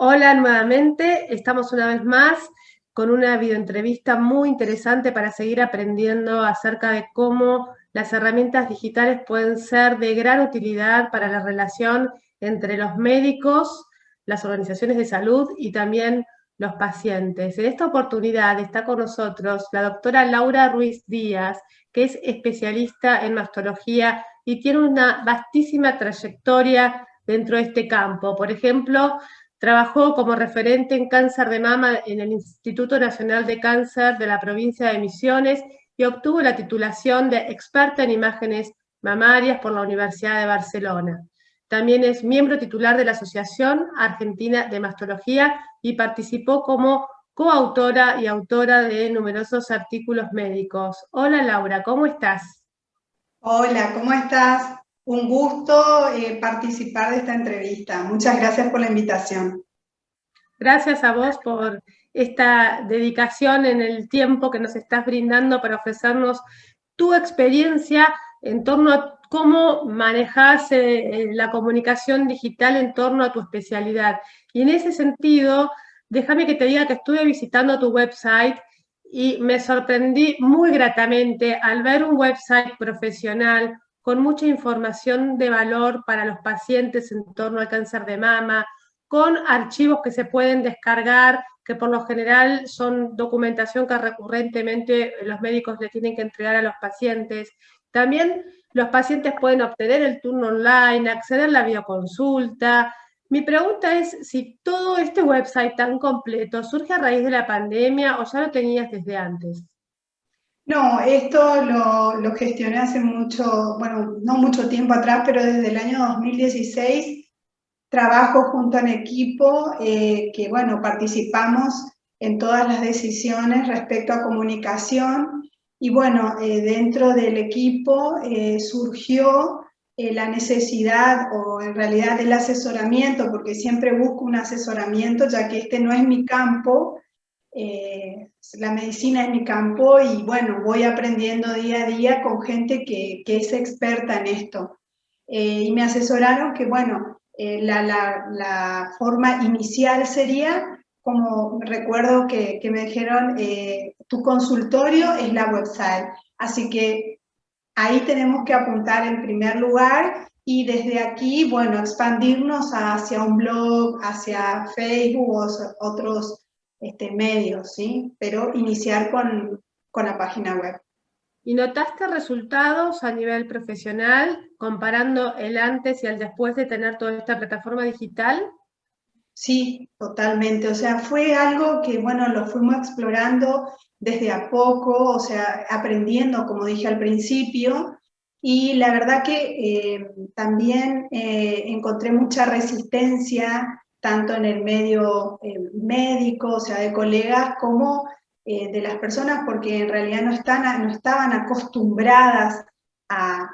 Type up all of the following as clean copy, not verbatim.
Hola nuevamente, estamos una vez más con una videoentrevista muy interesante para seguir aprendiendo acerca de cómo las herramientas digitales pueden ser de gran utilidad para la relación entre los médicos, las organizaciones de salud y también los pacientes. En esta oportunidad está con nosotros la doctora Laura Ruiz Díaz, que es especialista en mastología y tiene una vastísima trayectoria dentro de este campo. Por ejemplo, trabajó como referente en cáncer de mama en el Instituto Nacional de Cáncer de la provincia de Misiones y obtuvo la titulación de experta en imágenes mamarias por la Universidad de Barcelona. También es miembro titular de la Asociación Argentina de Mastología y participó como coautora y autora de numerosos artículos médicos. Hola Laura, ¿cómo estás? Hola, ¿cómo estás? Un gusto participar de esta entrevista. Muchas gracias por la invitación. Gracias a vos por esta dedicación en el tiempo que nos estás brindando para ofrecernos tu experiencia en torno a cómo manejas la comunicación digital en torno a tu especialidad. Y en ese sentido, déjame que te diga que estuve visitando tu website y me sorprendí muy gratamente al ver un website profesional con mucha información de valor para los pacientes en torno al cáncer de mama, con archivos que se pueden descargar, que por lo general son documentación que recurrentemente los médicos le tienen que entregar a los pacientes. También los pacientes pueden obtener el turno online, acceder a la videoconsulta. Mi pregunta es si todo este website tan completo surge a raíz de la pandemia o ya lo tenías desde antes. No, esto lo gestioné hace mucho, bueno, no mucho tiempo atrás, pero desde el año 2016 trabajo junto a un equipo que, bueno, participamos en todas las decisiones respecto a comunicación y, bueno, dentro del equipo surgió la necesidad o en realidad el asesoramiento, porque siempre busco un asesoramiento, ya que este no es mi campo, la medicina es mi campo y, bueno, voy aprendiendo día a día con gente que es experta en esto. Y me asesoraron que, bueno, la forma inicial sería, como recuerdo que me dijeron, tu consultorio es la website. Así que ahí tenemos que apuntar en primer lugar y desde aquí, bueno, expandirnos hacia un blog, hacia Facebook o otros medios, ¿sí? Pero iniciar con la página web. ¿Y notaste resultados a nivel profesional comparando el antes y el después de tener toda esta plataforma digital? Sí, totalmente. O sea, fue algo que, bueno, lo fuimos explorando desde a poco, o sea, aprendiendo, como dije al principio, y la verdad que también encontré mucha resistencia, tanto en el medio médico, o sea, de colegas, como de las personas, porque en realidad no estaban acostumbradas a,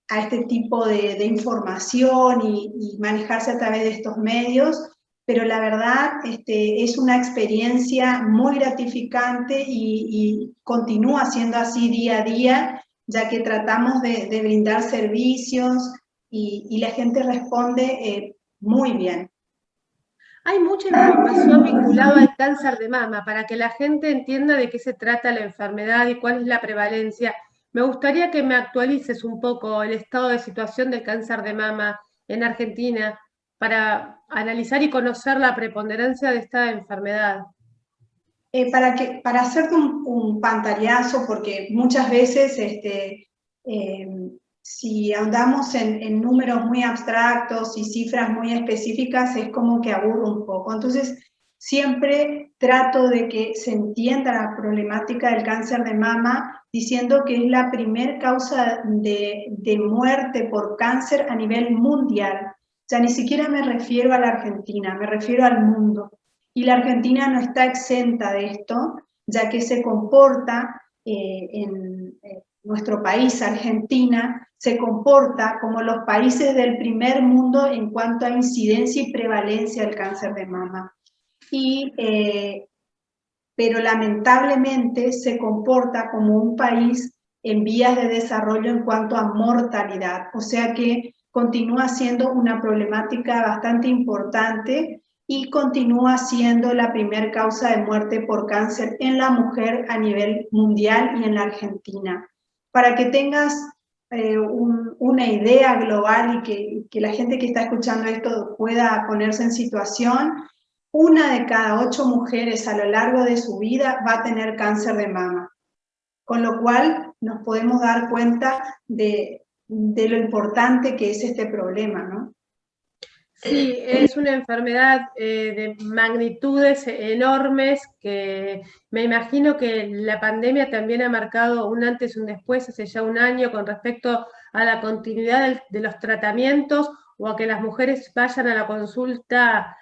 a este tipo de información y manejarse a través de estos medios, pero la verdad es una experiencia muy gratificante y continúa siendo así día a día, ya que tratamos de brindar servicios y la gente responde muy bien. Hay mucha información vinculada al cáncer de mama para que la gente entienda de qué se trata la enfermedad y cuál es la prevalencia. Me gustaría que me actualices un poco el estado de situación del cáncer de mama en Argentina para analizar y conocer la preponderancia de esta enfermedad. Para hacerte un pantallazo, porque muchas veces si andamos en números muy abstractos y cifras muy específicas, es como que aburre un poco. Entonces, siempre trato de que se entienda la problemática del cáncer de mama diciendo que es la primer causa de muerte por cáncer a nivel mundial. O sea, ni siquiera me refiero a la Argentina, me refiero al mundo. Y la Argentina no está exenta de esto, ya que se comporta en nuestro país, Argentina, se comporta como los países del primer mundo en cuanto a incidencia y prevalencia del cáncer de mama. Y, pero lamentablemente se comporta como un país en vías de desarrollo en cuanto a mortalidad, o sea que continúa siendo una problemática bastante importante y continúa siendo la primer causa de muerte por cáncer en la mujer a nivel mundial y en la Argentina. Para que tengas una idea global y que la gente que está escuchando esto pueda ponerse en situación, 1 de cada 8 mujeres a lo largo de su vida va a tener cáncer de mama. Con lo cual nos podemos dar cuenta de lo importante que es este problema, ¿no? Sí, es una enfermedad de magnitudes enormes que me imagino que la pandemia también ha marcado un antes y un después hace ya un año con respecto a la continuidad de los tratamientos o a que las mujeres vayan a la consulta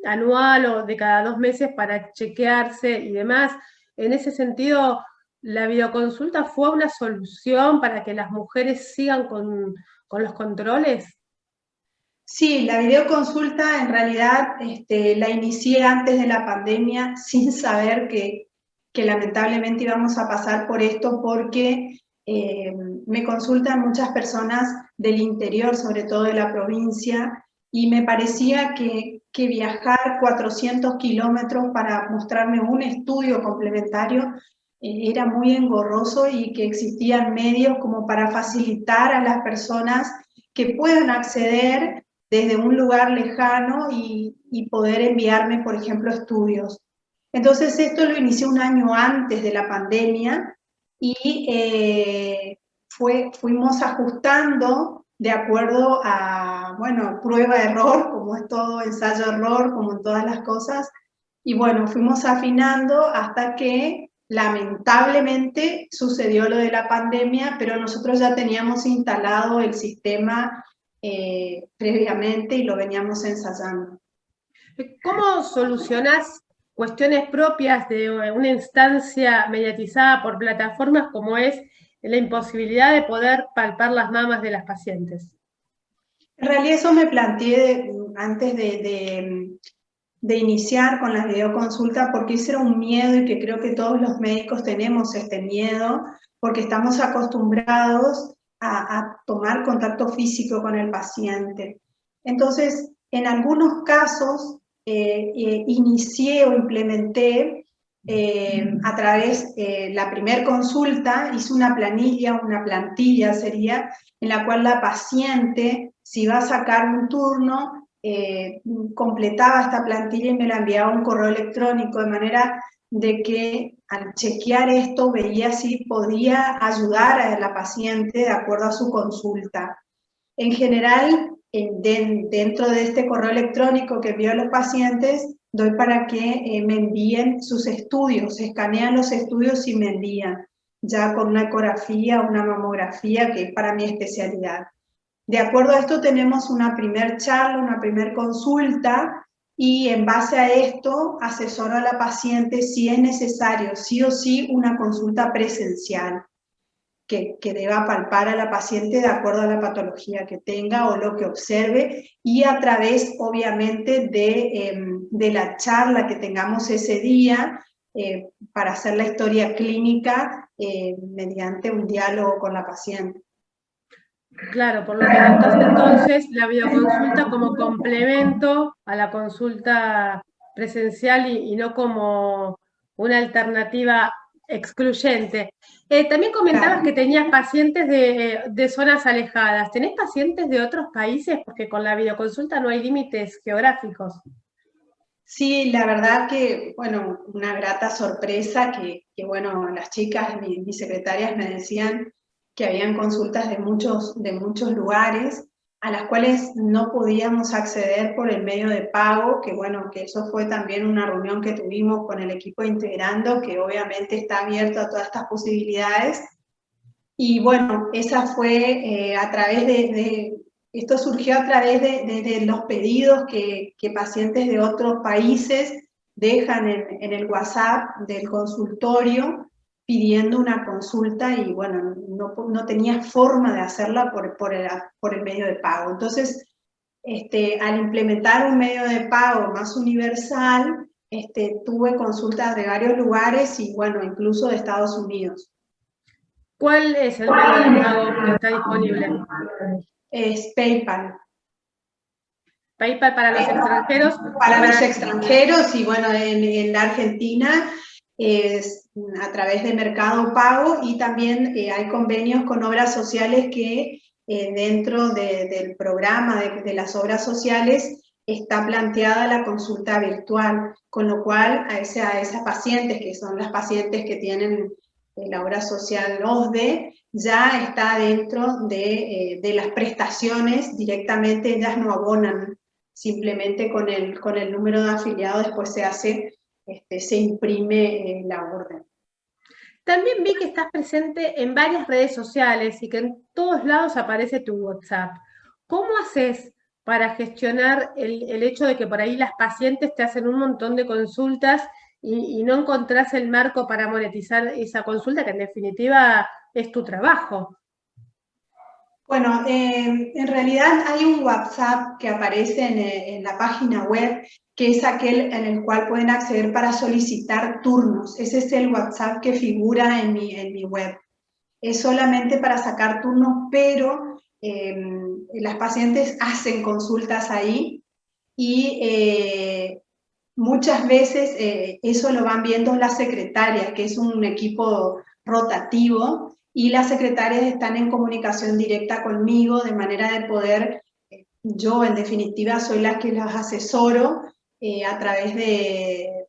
anual o de cada 2 meses para chequearse y demás. En ese sentido, la videoconsulta fue una solución para que las mujeres sigan con los controles. Sí, la videoconsulta en realidad la inicié antes de la pandemia sin saber que lamentablemente íbamos a pasar por esto porque me consultan muchas personas del interior, sobre todo de la provincia, y me parecía que viajar 400 kilómetros para mostrarme un estudio complementario era muy engorroso y que existían medios como para facilitar a las personas que puedan acceder desde un lugar lejano y poder enviarme, por ejemplo, estudios. Entonces esto lo inicié un año antes de la pandemia y fuimos ajustando de acuerdo a, bueno, prueba-error, como es todo ensayo-error, como en todas las cosas, y bueno, fuimos afinando hasta que lamentablemente sucedió lo de la pandemia, pero nosotros ya teníamos instalado el sistema previamente y lo veníamos ensayando. ¿Cómo solucionás cuestiones propias de una instancia mediatizada por plataformas como es la imposibilidad de poder palpar las mamas de las pacientes? En realidad eso me planteé antes de iniciar con las videoconsultas porque ese era un miedo y que creo que todos los médicos tenemos este miedo porque estamos acostumbrados a tomar contacto físico con el paciente. Entonces, en algunos casos inicié o implementé a través de la primer consulta, hice una planilla, una plantilla sería, en la cual la paciente, si va a sacar un turno, completaba esta plantilla y me la enviaba a un correo electrónico, de manera de que al chequear esto veía si podía ayudar a la paciente de acuerdo a su consulta. En general, dentro de este correo electrónico que envío a los pacientes, doy para que me envíen sus estudios, escanean los estudios y me envían, ya con una ecografía, una mamografía, que es para mi especialidad. De acuerdo a esto tenemos una primer charla, una primer consulta, y en base a esto asesoro a la paciente si es necesario, sí o sí, una consulta presencial que deba palpar a la paciente de acuerdo a la patología que tenga o lo que observe, y a través, obviamente, de la charla que tengamos ese día para hacer la historia clínica mediante un diálogo con la paciente. Claro, por lo que notas entonces la videoconsulta como complemento a la consulta presencial y no como una alternativa excluyente. También comentabas que Claro. tenías pacientes de zonas alejadas. ¿Tenés pacientes de otros países? Porque con la videoconsulta no hay límites geográficos. Sí, la verdad que, bueno, una grata sorpresa que bueno, las chicas, mis secretarias me decían que habían consultas de muchos lugares a las cuales no podíamos acceder por el medio de pago, que bueno, que eso fue también una reunión que tuvimos con el equipo integrando, que obviamente está abierto a todas estas posibilidades. Y bueno, esa fue a través esto surgió a través de los pedidos que pacientes de otros países dejan en el WhatsApp del consultorio pidiendo una consulta y bueno, no tenía forma de hacerla por el medio de pago. Entonces, al implementar un medio de pago más universal, tuve consultas de varios lugares y bueno, incluso de Estados Unidos. ¿Cuál es el medio de pago que está disponible? Es PayPal. PayPal para los extranjeros. Para los extranjeros, y bueno, en la Argentina es a través de Mercado Pago, y también hay convenios con obras sociales que dentro del programa de las obras sociales está planteada la consulta virtual, con lo cual a esas pacientes, que son las pacientes que tienen la obra social OSDE, ya está dentro de las prestaciones directamente, ellas no abonan, simplemente con el número de afiliados después se imprime la orden. También vi que estás presente en varias redes sociales y que en todos lados aparece tu WhatsApp. ¿Cómo haces para gestionar el hecho de que por ahí las pacientes te hacen un montón de consultas y no encontrás el marco para monetizar esa consulta, que en definitiva es tu trabajo? Bueno, en realidad hay un WhatsApp que aparece en la página web, que es aquel en el cual pueden acceder para solicitar turnos. Ese es el WhatsApp que figura en mi web. Es solamente para sacar turnos, pero las pacientes hacen consultas ahí, y muchas veces eso lo van viendo las secretarias, que es un equipo rotativo, y las secretarias están en comunicación directa conmigo, de manera de poder, yo en definitiva soy la que las asesoro a través de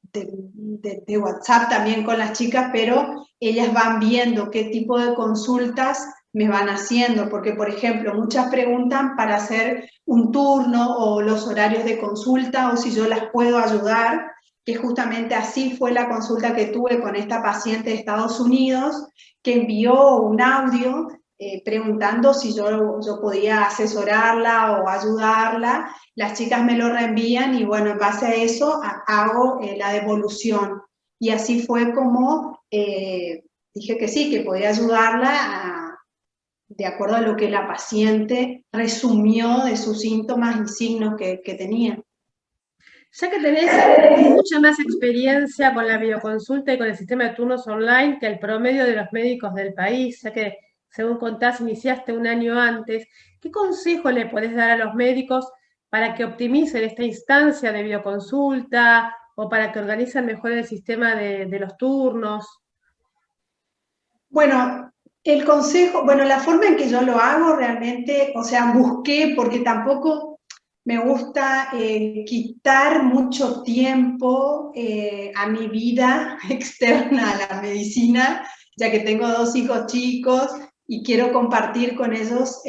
WhatsApp también con las chicas, pero ellas van viendo qué tipo de consultas me van haciendo, porque por ejemplo muchas preguntan para hacer un turno o los horarios de consulta, o si yo las puedo ayudar, que justamente así fue la consulta que tuve con esta paciente de Estados Unidos, que envió un audio preguntando si yo podía asesorarla o ayudarla. Las chicas me lo reenvían y bueno, en base a eso hago la devolución. Y así fue como dije que sí, que podía ayudarla de acuerdo a lo que la paciente resumió de sus síntomas y signos que tenía. Ya que tenés mucha más experiencia con la videoconsulta y con el sistema de turnos online que el promedio de los médicos del país, ya que, según contás, iniciaste un año antes, ¿qué consejo le podés dar a los médicos para que optimicen esta instancia de videoconsulta o para que organicen mejor el sistema de los turnos? Bueno, el consejo, bueno, la forma en que yo lo hago realmente, o sea, busqué, porque tampoco me gusta quitar mucho tiempo a mi vida externa a la medicina, ya que tengo 2 hijos chicos y quiero compartir con ellos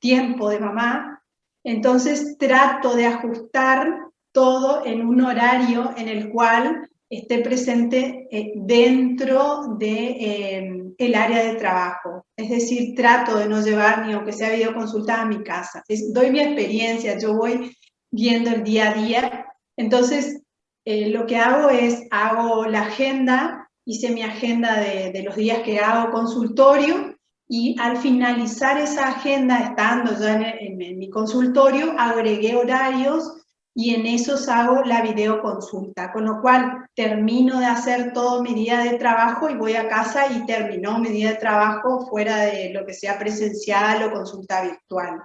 tiempo de mamá. Entonces trato de ajustar todo en un horario en el cual esté presente dentro de el área de trabajo. Es decir, trato de no llevar ni aunque sea videoconsulta a mi casa. Doy mi experiencia, yo voy viendo el día a día. Entonces, lo que hago es, hago la agenda, hice mi agenda de los días que hago consultorio, y al finalizar esa agenda, estando ya en mi consultorio, agregué horarios y en esos hago la videoconsulta, con lo cual termino de hacer todo mi día de trabajo y voy a casa y terminó mi día de trabajo fuera de lo que sea presencial o consulta virtual.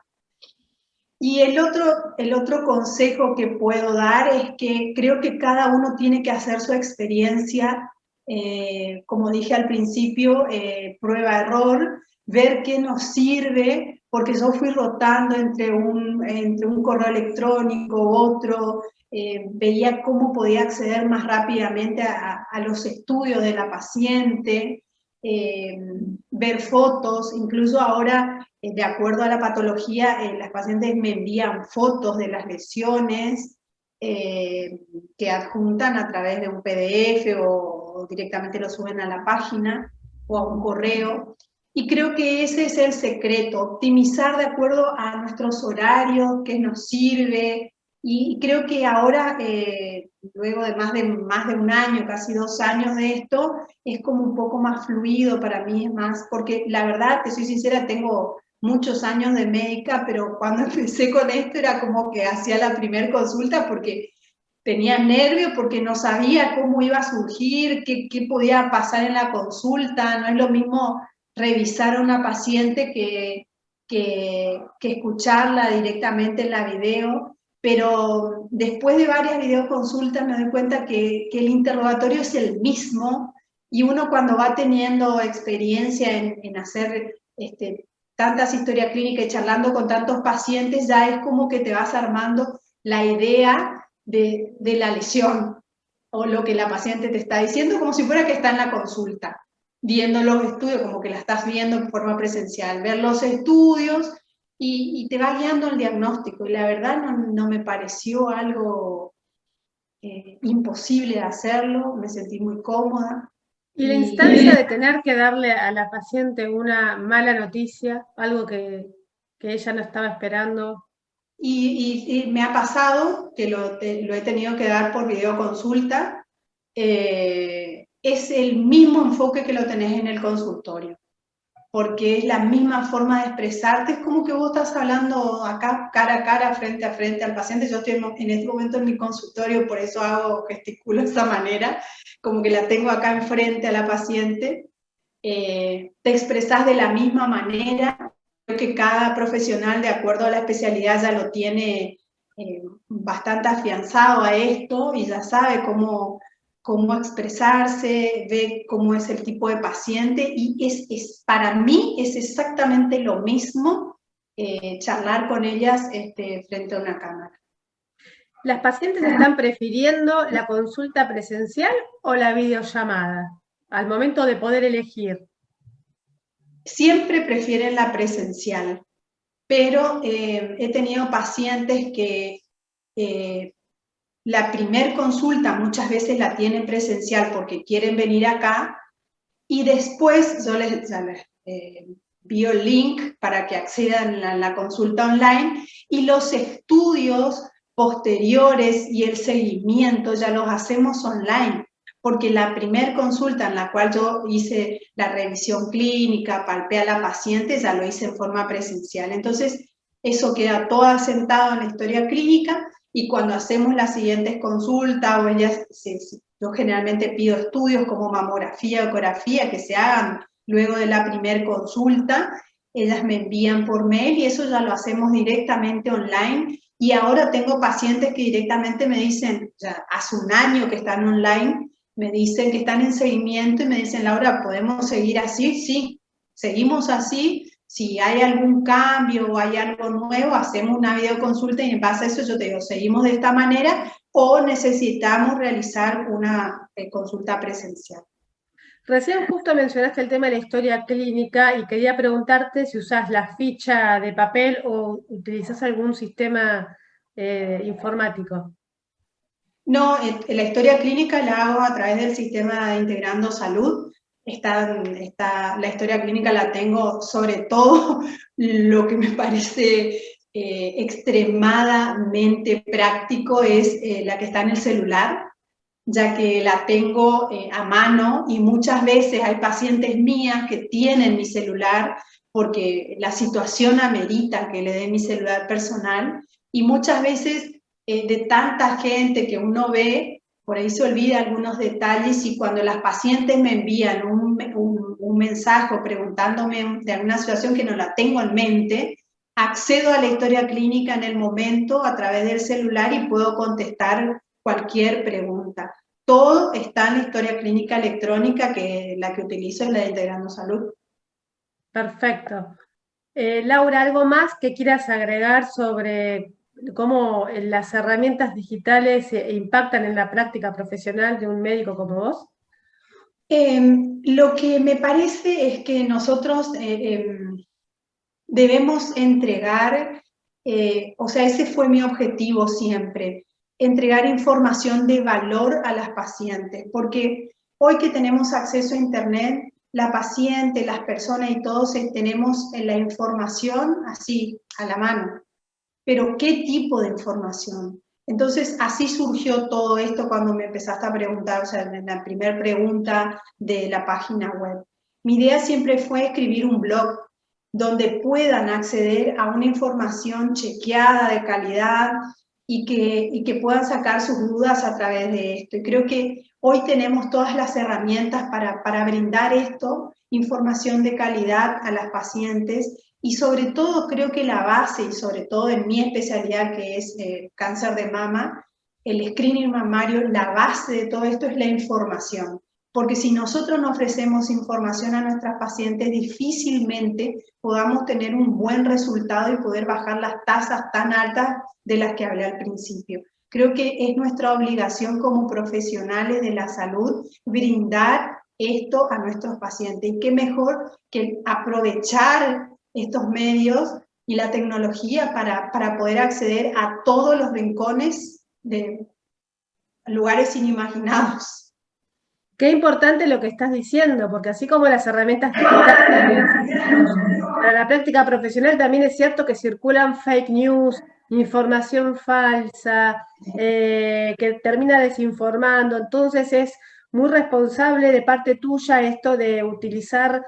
Y el otro consejo que puedo dar es que creo que cada uno tiene que hacer su experiencia, como dije al principio, prueba-error, ver qué nos sirve, porque yo fui rotando entre un correo electrónico, otro, veía cómo podía acceder más rápidamente a los estudios de la paciente, ver fotos, incluso ahora, de acuerdo a la patología, las pacientes me envían fotos de las lesiones que adjuntan a través de un PDF o directamente lo suben a la página o a un correo. Y creo que ese es el secreto, optimizar de acuerdo a nuestros horarios, qué nos sirve. Y creo que ahora, luego de más de un año, casi 2 años de esto, es como un poco más fluido para mí, es más, porque la verdad, te soy sincera, tengo muchos años de médica, pero cuando empecé con esto era como que hacía la primera consulta porque tenía nervios, porque no sabía cómo iba a surgir, qué podía pasar en la consulta. No es lo mismo revisar a una paciente que escucharla directamente en la video. pero después de varias videoconsultas me doy cuenta que el interrogatorio es el mismo, y uno cuando va teniendo experiencia en hacer tantas historias clínicas y charlando con tantos pacientes, ya es como que te vas armando la idea de la lesión o lo que la paciente te está diciendo, como si fuera que está en la consulta, viendo los estudios, como que la estás viendo en forma presencial, ver los estudios y te va guiando el diagnóstico. Y la verdad no me pareció algo imposible de hacerlo, me sentí muy cómoda. Y la instancia de tener que darle a la paciente una mala noticia, algo que ella no estaba esperando. Y me ha pasado que lo he tenido que dar por videoconsulta. Es el mismo enfoque que lo tenés en el consultorio, porque es la misma forma de expresarte. Es como que vos estás hablando acá cara a cara, frente a frente al paciente. Yo estoy en este momento en mi consultorio, por eso gesticulo de esa manera, como que la tengo acá enfrente a la paciente. Te expresás de la misma manera. Creo que cada profesional, de acuerdo a la especialidad, ya lo tiene bastante afianzado a esto y ya sabe cómo expresarse, ve cómo es el tipo de paciente, y para mí es exactamente lo mismo charlar con ellas frente a una cámara. ¿Las pacientes están prefiriendo la consulta presencial o la videollamada al momento de poder elegir? Siempre prefieren la presencial, pero he tenido pacientes que la primer consulta muchas veces la tienen presencial porque quieren venir acá, y después yo les envío el link para que accedan a la consulta online, y los estudios posteriores y el seguimiento ya los hacemos online, porque la primer consulta en la cual yo hice la revisión clínica, palpé a la paciente, ya lo hice en forma presencial. Entonces, eso queda todo asentado en la historia clínica, y cuando hacemos las siguientes consultas, o yo generalmente pido estudios como mamografía o ecografía que se hagan luego de la primer consulta, ellas me envían por mail y eso ya lo hacemos directamente online. Y ahora tengo pacientes que directamente me dicen, ya hace un año que están online, me dicen que están en seguimiento y me dicen, Laura, ¿podemos seguir así? Sí, seguimos así. Si hay algún cambio o hay algo nuevo, hacemos una videoconsulta y en base a eso yo te digo, seguimos de esta manera o necesitamos realizar una consulta presencial. Recién justo mencionaste el tema de la historia clínica y quería preguntarte si usás la ficha de papel o utilizás algún sistema informático. No, la historia clínica la hago a través del sistema de Integrando Salud. La historia clínica la tengo, sobre todo lo que me parece extremadamente práctico es la que está en el celular, ya que la tengo a mano, y muchas veces hay pacientes mías que tienen mi celular porque la situación amerita que le dé mi celular personal, y muchas veces de tanta gente que uno ve, por ahí se olvida algunos detalles, y cuando las pacientes me envían un mensaje preguntándome de alguna situación que no la tengo en mente, accedo a la historia clínica en el momento a través del celular y puedo contestar cualquier pregunta. Todo está en la historia clínica electrónica, que la que utilizo es la de Integrando Salud. Perfecto. Laura, ¿algo más que quieras agregar sobre cómo las herramientas digitales impactan en la práctica profesional de un médico como vos? Lo que me parece es que nosotros debemos entregar, o sea, ese fue mi objetivo siempre, entregar información de valor a las pacientes, porque hoy que tenemos acceso a Internet, la paciente, las personas y todos tenemos la información así, a la mano. Pero ¿qué tipo de información? Entonces, así surgió todo esto cuando me empezaste a preguntar, o sea, en la primera pregunta de la página web. Mi idea siempre fue escribir un blog donde puedan acceder a una información chequeada, de calidad, y que puedan sacar sus dudas a través de esto. Y creo que hoy tenemos todas las herramientas para brindar esto, información de calidad a las pacientes, Y sobre todo creo que la base, y sobre todo en mi especialidad que es cáncer de mama, el screening mamario, la base de todo esto es la información. Porque si nosotros no ofrecemos información a nuestras pacientes, difícilmente podamos tener un buen resultado y poder bajar las tasas tan altas de las que hablé al principio. Creo que es nuestra obligación como profesionales de la salud brindar esto a nuestros pacientes. Y qué mejor que aprovechar estos medios y la tecnología para poder acceder a todos los rincones de lugares inimaginados. Qué importante lo que estás diciendo, porque así como las herramientas digitales para la práctica profesional, también es cierto que circulan fake news, información falsa, que termina desinformando. Entonces es muy responsable de parte tuya esto de utilizar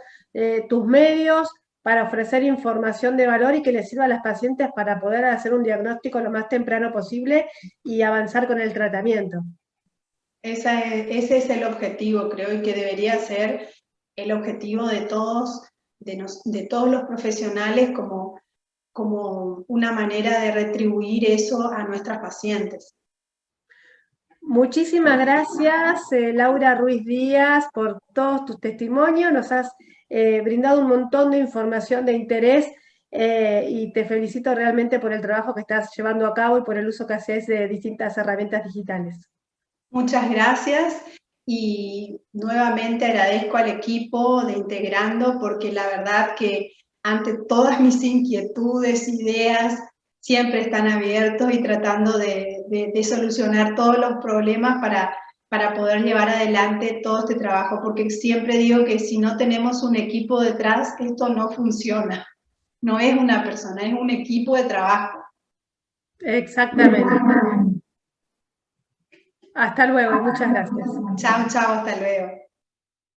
tus medios para ofrecer información de valor y que les sirva a las pacientes para poder hacer un diagnóstico lo más temprano posible y avanzar con el tratamiento. Ese es el objetivo, creo, y que debería ser el objetivo de todos, de todos los profesionales como una manera de retribuir eso a nuestras pacientes. Muchísimas gracias, Laura Ruiz Díaz, por todos tus testimonios. Nos has brindado un montón de información de interés y te felicito realmente por el trabajo que estás llevando a cabo y por el uso que haces de distintas herramientas digitales. Muchas gracias y nuevamente agradezco al equipo de Integrando porque la verdad que ante todas mis inquietudes, ideas, siempre están abiertos y tratando de solucionar todos los problemas para poder llevar adelante todo este trabajo, porque siempre digo que si no tenemos un equipo detrás, esto no funciona. No es una persona, es un equipo de trabajo. Exactamente. Hasta luego y muchas gracias. Chao, chao, hasta luego.